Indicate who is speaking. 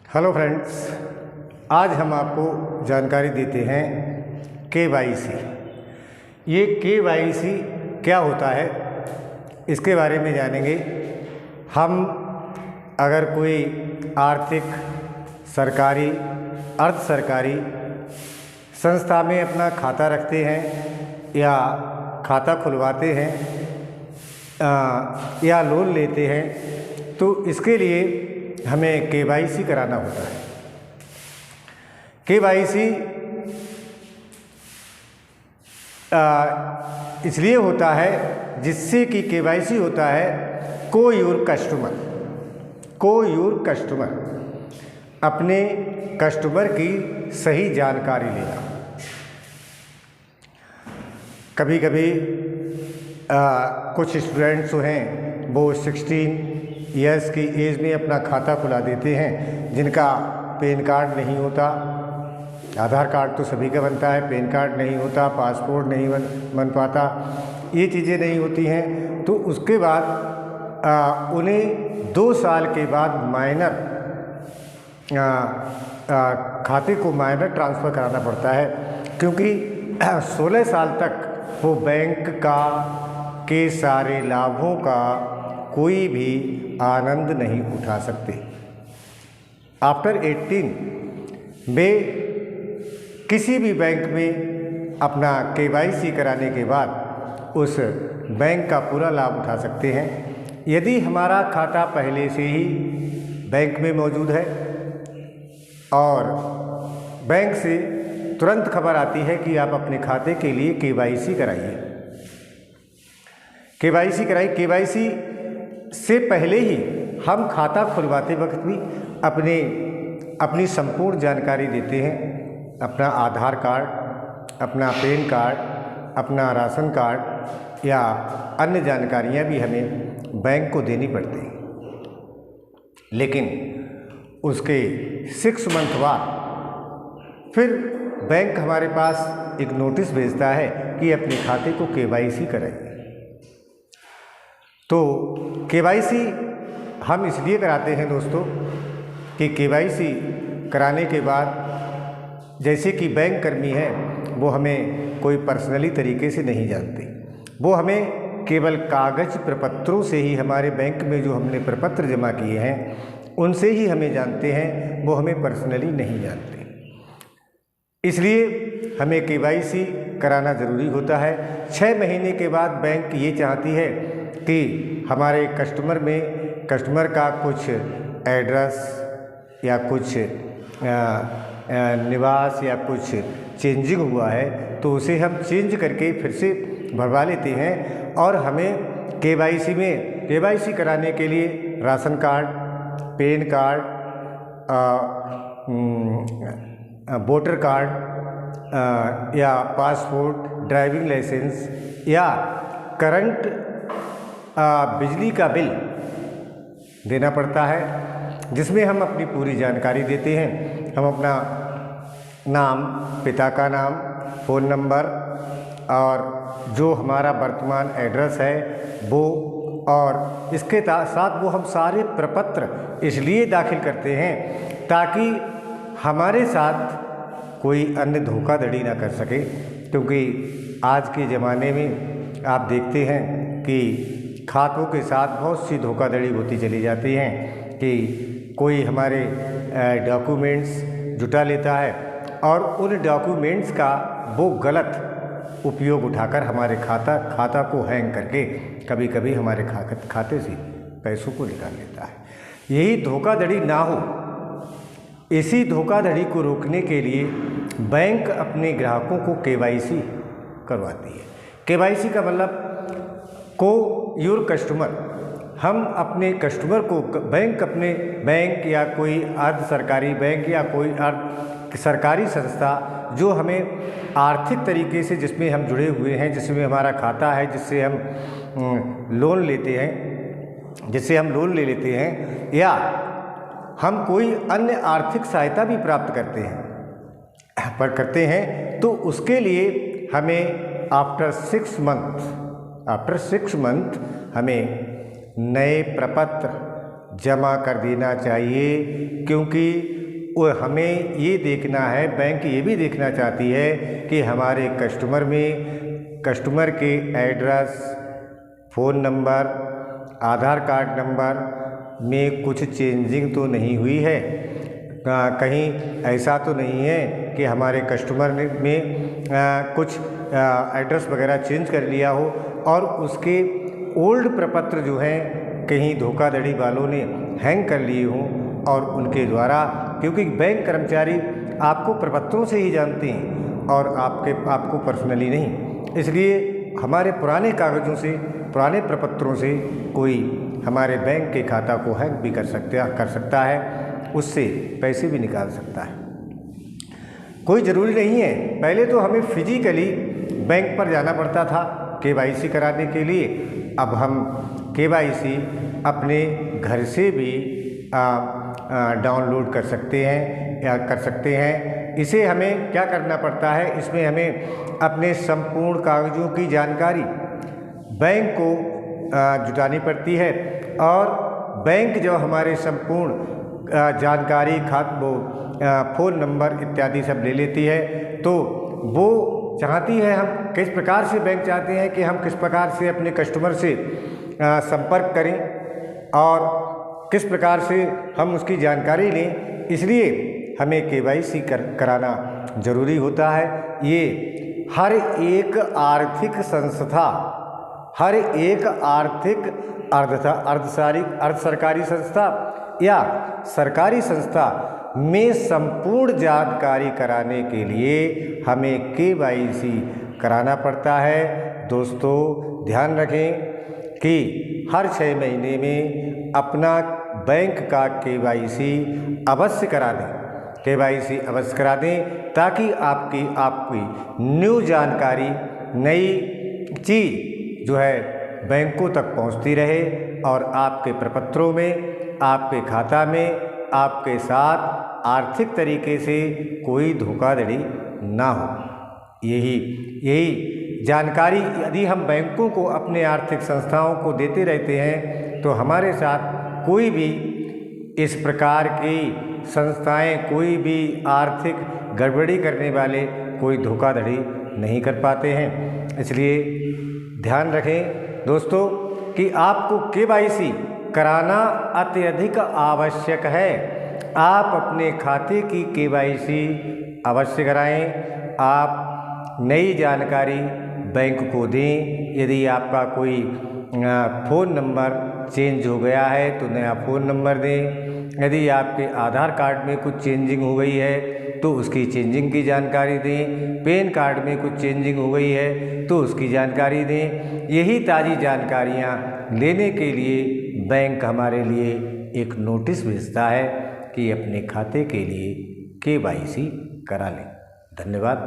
Speaker 1: Hello friends, आज हम आपको जानकारी देते हैं केवाईसी। ये केवाईसी क्या होता है इसके बारे में जानेंगे हम। अगर कोई आर्थिक, सरकारी, अर्ध सरकारी संस्था में अपना खाता रखते हैं या खाता खुलवाते हैं या लोन लेते हैं तो इसके लिए हमें केवाईसी कराना होता है। केवाईसी इसलिए होता है जिससे कि केवाईसी होता है को योर कस्टमर, अपने कस्टमर की सही जानकारी लेना। कभी कभी कुछ स्टूडेंट्स जो हैं वो 16 ईयर्स की एज में अपना खाता खुला देते हैं जिनका पैन कार्ड नहीं होता। आधार कार्ड तो सभी का बनता है, पैन कार्ड नहीं होता, पासपोर्ट नहीं बन पाता, ये चीज़ें नहीं होती हैं। तो उसके बाद उन्हें 2 साल के बाद माइनर खाते को माइनर ट्रांसफ़र कराना पड़ता है, क्योंकि 16 साल तक वो बैंक के सारे लाभों का कोई भी आनंद नहीं उठा सकते। आफ्टर 18 वे किसी भी बैंक में अपना केवाईसी कराने के बाद उस बैंक का पूरा लाभ उठा सकते हैं। यदि हमारा खाता पहले से ही बैंक में मौजूद है और बैंक से तुरंत खबर आती है कि आप अपने खाते के लिए केवाईसी कराइए, केवाईसी कराइए। केवाईसी से पहले ही हम खाता खुलवाते वक्त भी अपनी संपूर्ण जानकारी देते हैं। अपना आधार कार्ड, अपना पैन कार्ड, अपना राशन कार्ड या अन्य जानकारियां भी हमें बैंक को देनी पड़ती हैं। लेकिन उसके 6 मंथ बाद फिर बैंक हमारे पास एक नोटिस भेजता है कि अपने खाते को केवाईसी कराइए। तो केवाईसी हम इसलिए कराते हैं दोस्तों कि केवाईसी कराने के बाद जैसे कि बैंक कर्मी हैं वो हमें कोई पर्सनली तरीके से नहीं जानते, वो हमें केवल कागज प्रपत्रों से ही, हमारे बैंक में जो हमने प्रपत्र जमा किए हैं उनसे ही हमें जानते हैं, वो हमें पर्सनली नहीं जानते। इसलिए हमें केवाईसी कराना ज़रूरी होता है। 6 महीने के बाद बैंक ये चाहती है कि हमारे कस्टमर का कुछ एड्रेस या कुछ निवास या कुछ चेंजिंग हुआ है तो उसे हम चेंज करके फिर से भरवा लेते हैं। और हमें केवाईसी कराने के लिए ration card, pan card, voter card या पासपोर्ट, ड्राइविंग लाइसेंस या करंट बिजली का बिल देना पड़ता है, जिसमें हम अपनी पूरी जानकारी देते हैं। हम अपना नाम, पिता का नाम, फ़ोन नंबर और जो हमारा वर्तमान एड्रेस है वो, और इसके साथ वो हम सारे प्रपत्र इसलिए दाखिल करते हैं ताकि हमारे साथ कोई अन्य धोखाधड़ी ना कर सके। क्योंकि आज के ज़माने में आप देखते हैं कि खातों के साथ बहुत सी धोखाधड़ी होती चली जाती हैं कि कोई हमारे डॉक्यूमेंट्स जुटा लेता है और उन डॉक्यूमेंट्स का वो गलत उपयोग उठाकर हमारे खाता को हैंग करके कभी कभी हमारे खाते से पैसों को निकाल लेता है। यही धोखाधड़ी ना हो, इसी धोखाधड़ी को रोकने के लिए बैंक अपने ग्राहकों को केवाईसी करवाती है। केवाईसी का मतलब को योर कस्टमर, हम अपने कस्टमर को अपने बैंक या कोई अर्ध सरकारी बैंक या कोई सरकारी संस्था जो हमें आर्थिक तरीके से, जिसमें हम जुड़े हुए हैं, जिसमें हमारा खाता है, जिससे हम लोन ले लेते हैं या हम कोई अन्य आर्थिक सहायता भी प्राप्त करते हैं तो उसके लिए हमें आफ्टर 6 मंथ हमें नए प्रपत्र जमा कर देना चाहिए, क्योंकि वो हमें ये देखना है, बैंक ये भी देखना चाहती है कि हमारे कस्टमर के एड्रेस, फ़ोन नंबर, आधार कार्ड नंबर में कुछ चेंजिंग तो नहीं हुई है, कहीं ऐसा तो नहीं है कि हमारे कस्टमर में कुछ एड्रेस वगैरह चेंज कर लिया हो और उसके ओल्ड प्रपत्र जो हैं कहीं धोखाधड़ी वालों ने हैंग कर लिए हों और उनके द्वारा, क्योंकि बैंक कर्मचारी आपको प्रपत्रों से ही जानते हैं और आपको पर्सनली नहीं, इसलिए हमारे पुराने कागज़ों से, पुराने प्रपत्रों से कोई हमारे बैंक के खाता को हैक भी कर सकता है, उससे पैसे भी निकाल सकता है। कोई ज़रूरी नहीं है, पहले तो हमें फिजिकली बैंक पर जाना पड़ता था KYC कराने के लिए, अब हम KYC अपने घर से भी डाउनलोड कर सकते हैं या कर सकते हैं। इसे हमें क्या करना पड़ता है, इसमें हमें अपने संपूर्ण कागज़ों की जानकारी बैंक को जुटानी पड़ती है और बैंक जब हमारे संपूर्ण जानकारी फ़ोन नंबर इत्यादि सब ले लेती है तो वो चाहती है, हम किस प्रकार से बैंक चाहते हैं कि हम किस प्रकार से अपने कस्टमर से संपर्क करें और किस प्रकार से हम उसकी जानकारी लें, इसलिए हमें KYC कराना ज़रूरी होता है। ये हर एक आर्थिक संस्था, हर एक आर्थिक अर्ध सरकारी संस्था या सरकारी संस्था में संपूर्ण जानकारी कराने के लिए हमें KYC कराना पड़ता है। दोस्तों ध्यान रखें कि हर 6 महीने में अपना बैंक का KYC अवश्य करा दें, KYC अवश्य करा दें ताकि आपकी न्यू जानकारी, नई चीज़ जो है बैंकों तक पहुंचती रहे और आपके प्रपत्रों में, आपके खाता में, आपके साथ आर्थिक तरीके से कोई धोखाधड़ी ना हो। यही जानकारी यदि हम बैंकों को, अपने आर्थिक संस्थाओं को देते रहते हैं तो हमारे साथ कोई भी इस प्रकार की संस्थाएं, कोई भी आर्थिक गड़बड़ी करने वाले कोई धोखाधड़ी नहीं कर पाते हैं। इसलिए ध्यान रखें दोस्तों कि आपको KYC कराना अत्यधिक आवश्यक है। आप अपने खाते की KYC अवश्य कराएं। आप नई जानकारी बैंक को दें। यदि आपका कोई फ़ोन नंबर चेंज हो गया है तो नया फ़ोन नंबर दें। यदि आपके आधार कार्ड में कुछ चेंजिंग हो गई है तो उसकी चेंजिंग की जानकारी दें। पैन कार्ड में कुछ चेंजिंग हो गई है तो उसकी जानकारी दें। यही ताज़ी जानकारियाँ लेने के लिए बैंक हमारे लिए एक नोटिस भेजता है कि अपने खाते के लिए KYC करा लें। धन्यवाद।